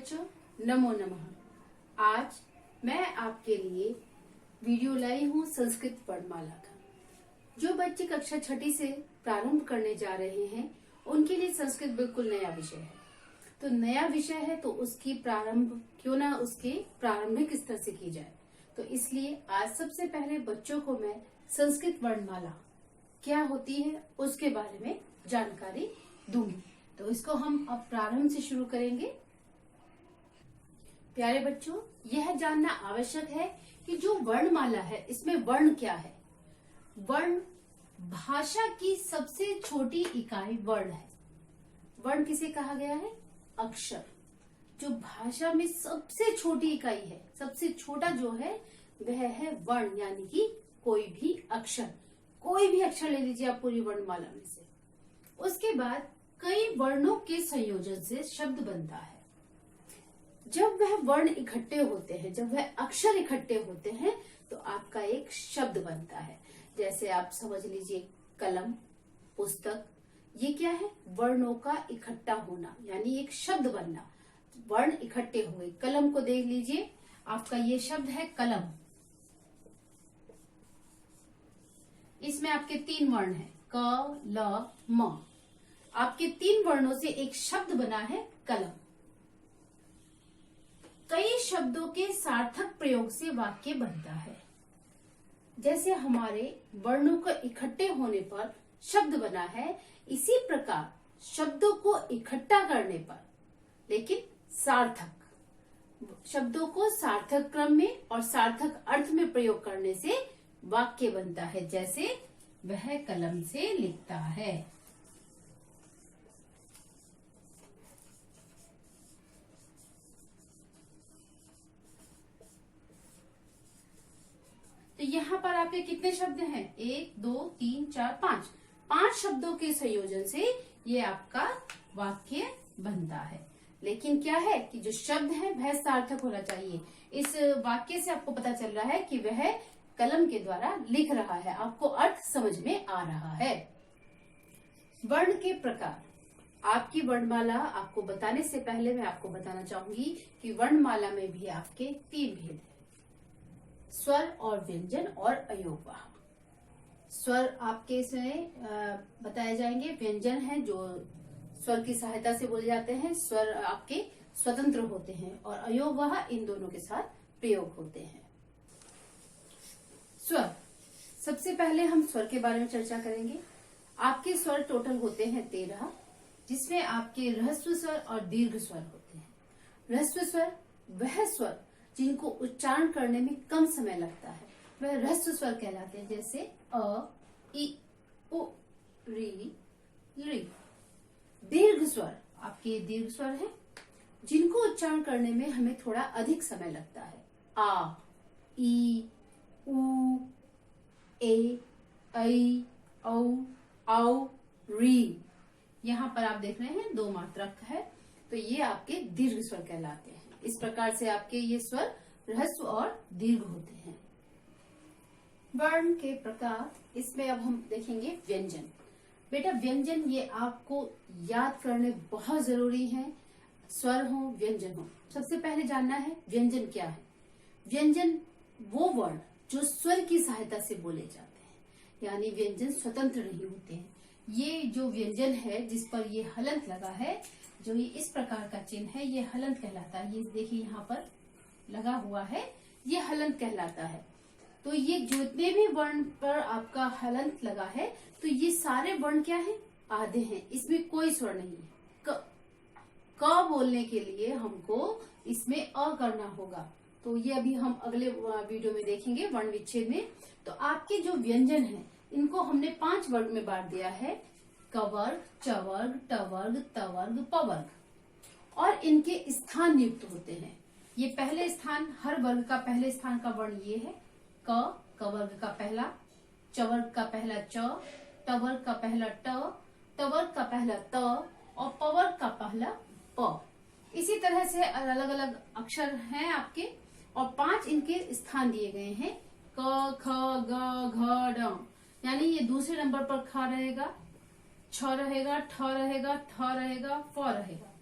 बच्चों, नमो नमः। आज मैं आपके लिए वीडियो लाई हूँ संस्कृत वर्णमाला का। जो बच्चे कक्षा छठी से प्रारंभ करने जा रहे हैं उनके लिए संस्कृत बिल्कुल नया विषय है। तो नया विषय है तो उसकी प्रारंभ क्यों ना उसके प्रारंभिक स्तर से की जाए। तो इसलिए आज सबसे पहले बच्चों को मैं संस्कृत वर्णमाला क्या होती है उसके बारे में जानकारी दूंगी। तो इसको हम अब प्रारंभ से शुरू करेंगे। प्यारे बच्चों, यह जानना आवश्यक है कि जो वर्णमाला है इसमें वर्ण क्या है। वर्ण भाषा की सबसे छोटी इकाई वर्ण है। वर्ण किसे कहा गया है? अक्षर। जो भाषा में सबसे छोटी इकाई है, सबसे छोटा जो है वह है वर्ण, यानी कि कोई भी अक्षर। कोई भी अक्षर ले लीजिए आप पूरी वर्णमाला में से। उसके बाद कई वर्णों के संयोजन से शब्द बनता है। जब वह वर्ण इकट्ठे होते हैं, जब वह अक्षर इकट्ठे होते हैं तो आपका एक शब्द बनता है। जैसे आप समझ लीजिए कलम, पुस्तक, ये क्या है? वर्णों का इकट्ठा होना, यानी एक शब्द बनना। वर्ण इकट्ठे हुए। कलम को देख लीजिए, आपका ये शब्द है कलम। इसमें आपके 3 वर्ण हैं, क, ल, म। आपके 3 वर्णों से एक शब्द बना है कलम। कई शब्दों के सार्थक प्रयोग से वाक्य बनता है। जैसे हमारे वर्णों के इकट्ठे होने पर शब्द बना है, इसी प्रकार शब्दों को इकट्ठा करने पर, लेकिन सार्थक शब्दों को सार्थक क्रम में और सार्थक अर्थ में प्रयोग करने से वाक्य बनता है। जैसे वह कलम से लिखता है। तो यहाँ पर आपके कितने शब्द हैं? 1, 2, 3, 4, 5। 5 शब्दों के संयोजन से ये आपका वाक्य बनता है। लेकिन क्या है कि जो शब्द है वह सार्थक होना चाहिए। इस वाक्य से आपको पता चल रहा है कि वह कलम के द्वारा लिख रहा है, आपको अर्थ समझ में आ रहा है। वर्ण के प्रकार। आपकी वर्णमाला आपको बताने से पहले मैं आपको बताना चाहूंगी कि वर्णमाला में भी आपके 3 भेद है, स्वर और व्यंजन और अयोगवाह। स्वर आपके इसमें बताए जाएंगे। व्यंजन है जो स्वर की सहायता से बोले जाते हैं। स्वर आपके स्वतंत्र होते हैं और अयोगवाह इन दोनों के साथ प्रयोग होते हैं। स्वर। सबसे पहले हम स्वर के बारे में चर्चा करेंगे। आपके स्वर टोटल होते हैं 13, जिसमें आपके ह्रस्व स्वर और दीर्घ स्वर होते हैं। ह्रस्व स्वर वह स्वर जिनको उच्चारण करने में कम समय लगता है, वह ह्रस्व स्वर कहलाते हैं। जैसे अ, इ, उ, री, ली। दीर्घ स्वर आपके दीर्घ स्वर हैं, जिनको उच्चारण करने में हमें थोड़ा अधिक समय लगता है। आ, ई, उ, ए, ऐ, औ, औ, री। यहाँ पर आप देख रहे हैं 2 मात्रक है, तो ये आपके दीर्घ स्वर कहलाते हैं। इस प्रकार से आपके ये स्वर ह्रस्व और दीर्घ होते हैं। वर्ण के प्रकार। इसमें अब हम देखेंगे व्यंजन। बेटा व्यंजन ये आपको याद करने बहुत जरूरी है, स्वर हो व्यंजन हो। सबसे पहले जानना है व्यंजन क्या है। व्यंजन वो वर्ण जो स्वर की सहायता से बोले जाते हैं, यानी व्यंजन स्वतंत्र नहीं होते हैं। ये जो व्यंजन है जिस पर ये हलंत लगा है, जो ये इस प्रकार का चिन्ह है, ये हलंत कहलाता है। ये देखिए यहाँ पर लगा हुआ है, ये हलंत कहलाता है। तो ये जितने भी वर्ण पर आपका हलंत लगा है, तो ये सारे वर्ण क्या है? आधे हैं, इसमें कोई स्वर नहीं है। क बोलने के लिए हमको इसमें अ करना होगा। तो ये अभी हम अगले वीडियो में देखेंगे वर्ण विच्छेद में। तो आपके जो व्यंजन है इनको हमने 5 वर्ग में बांट दिया है, कवर्ग, चवर्ग, टवर्ग, तवर्ग, पवर्ग। और इनके स्थान नियुक्त होते हैं। ये पहले स्थान, हर वर्ग का पहले स्थान का वर्ण ये है क, कवर्ग का पहला, चवर्ग का पहला च, टवर्ग का पहला ट, तवर्ग का पहला त और पवर्ग का पहला प। इसी तरह से अलग अलग अक्षर हैं आपके और 5 इनके स्थान दिए गए हैं, क, ख, ग, घ, ङ। यानी ये दूसरे नंबर पर ख रहेगा, छ रहेगा, ठ रहेगा, थ रहेगा, फ रहेगा।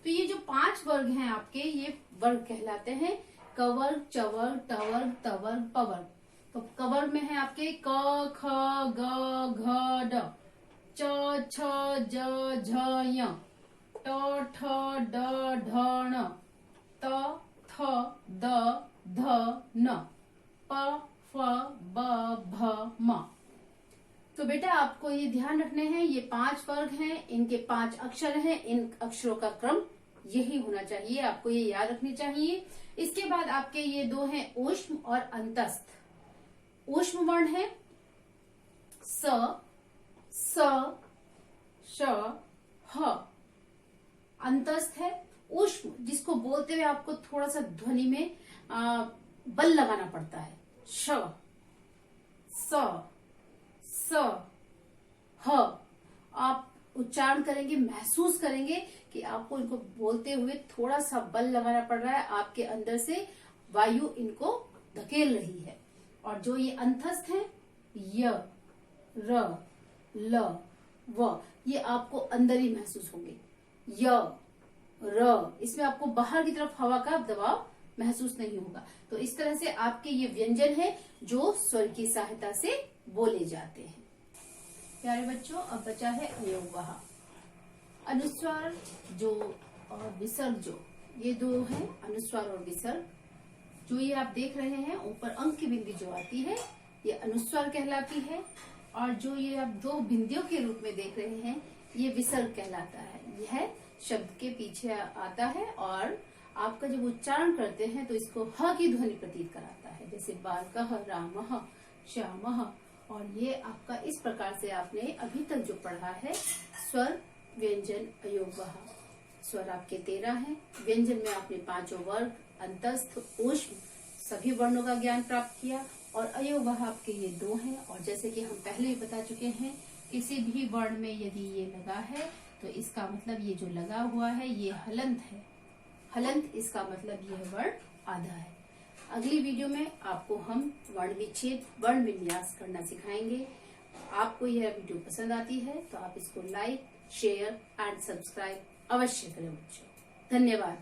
तो ये जो 5 वर्ग हैं आपके, ये वर्ग कहलाते हैं कवर्ग, चवर्ग, टवर्ग, तवर्ग, पवर्ग। तो कवर्ग में है आपके क, ख, ग, घ, ड, च, छ, ज, झ, य, ट, ठ, ड, ढ, ण, त, थ, द, ध, न, प, फ, ब, भ, म। तो बेटा आपको ये ध्यान रखने हैं, ये 5 वर्ग हैं, इनके 5 अक्षर हैं, इन अक्षरों का क्रम यही होना चाहिए, आपको ये याद रखनी चाहिए। इसके बाद आपके ये 2 हैं ऊष्म और अंतस्थ। ऊष्म वर्ण है स, स, श, ह। अंतस्थ है ऊष्म, जिसको बोलते हुए आपको थोड़ा सा ध्वनि में बल लगाना पड़ता है। श, स, स, ह। आप उच्चारण करेंगे, महसूस करेंगे कि आपको इनको बोलते हुए थोड़ा सा बल लगाना पड़ रहा है, आपके अंदर से वायु इनको धकेल रही है। और जो ये अंतस्थ है य, र, ल, व, ये आपको अंदर ही महसूस होंगे। य, र, इसमें आपको बाहर की तरफ हवा का दबाव महसूस नहीं होगा। तो इस तरह से आपके ये व्यंजन है जो स्वर की सहायता से बोले जाते हैं। प्यारे बच्चों, अब बचा है अयोगवह। अनुस्वार जो और विसर्ग जो, ये 2 हैं, अनुस्वार और विसर्ग। जो ये आप देख रहे हैं ऊपर अंक की बिंदी जो आती है, ये अनुस्वार कहलाती है, और जो ये आप 2 बिंदियों के रूप में देख रहे हैं, ये विसर्ग कहलाता है। यह शब्द के पीछे आता है और आपका जब उच्चारण करते हैं तो इसको ह की ध्वनि प्रतीत कराता है, जैसे बालकः, रामः, श्यामः। और ये आपका इस प्रकार से आपने अभी तक जो पढ़ा है, स्वर, व्यंजन, अयोगवह। स्वर आपके 13 हैं, व्यंजन में आपने 5 वर्ग, अंतस्थ, ऊष्म, सभी वर्णों का ज्ञान प्राप्त किया, और अयोगवह आपके ये 2 हैं। और जैसे कि हम पहले ही बता चुके हैं, किसी भी वर्ण में यदि ये लगा है तो इसका मतलब ये जो लगा हुआ है ये हलंत है। हलंत, इसका मतलब यह वर्ण आधा है। अगली वीडियो में आपको हम वर्ण विच्छेद, वर्ण विन्यास करना सिखाएंगे। आपको यह वीडियो पसंद आती है तो आप इसको लाइक, शेयर एंड सब्सक्राइब अवश्य करें बच्चों। धन्यवाद।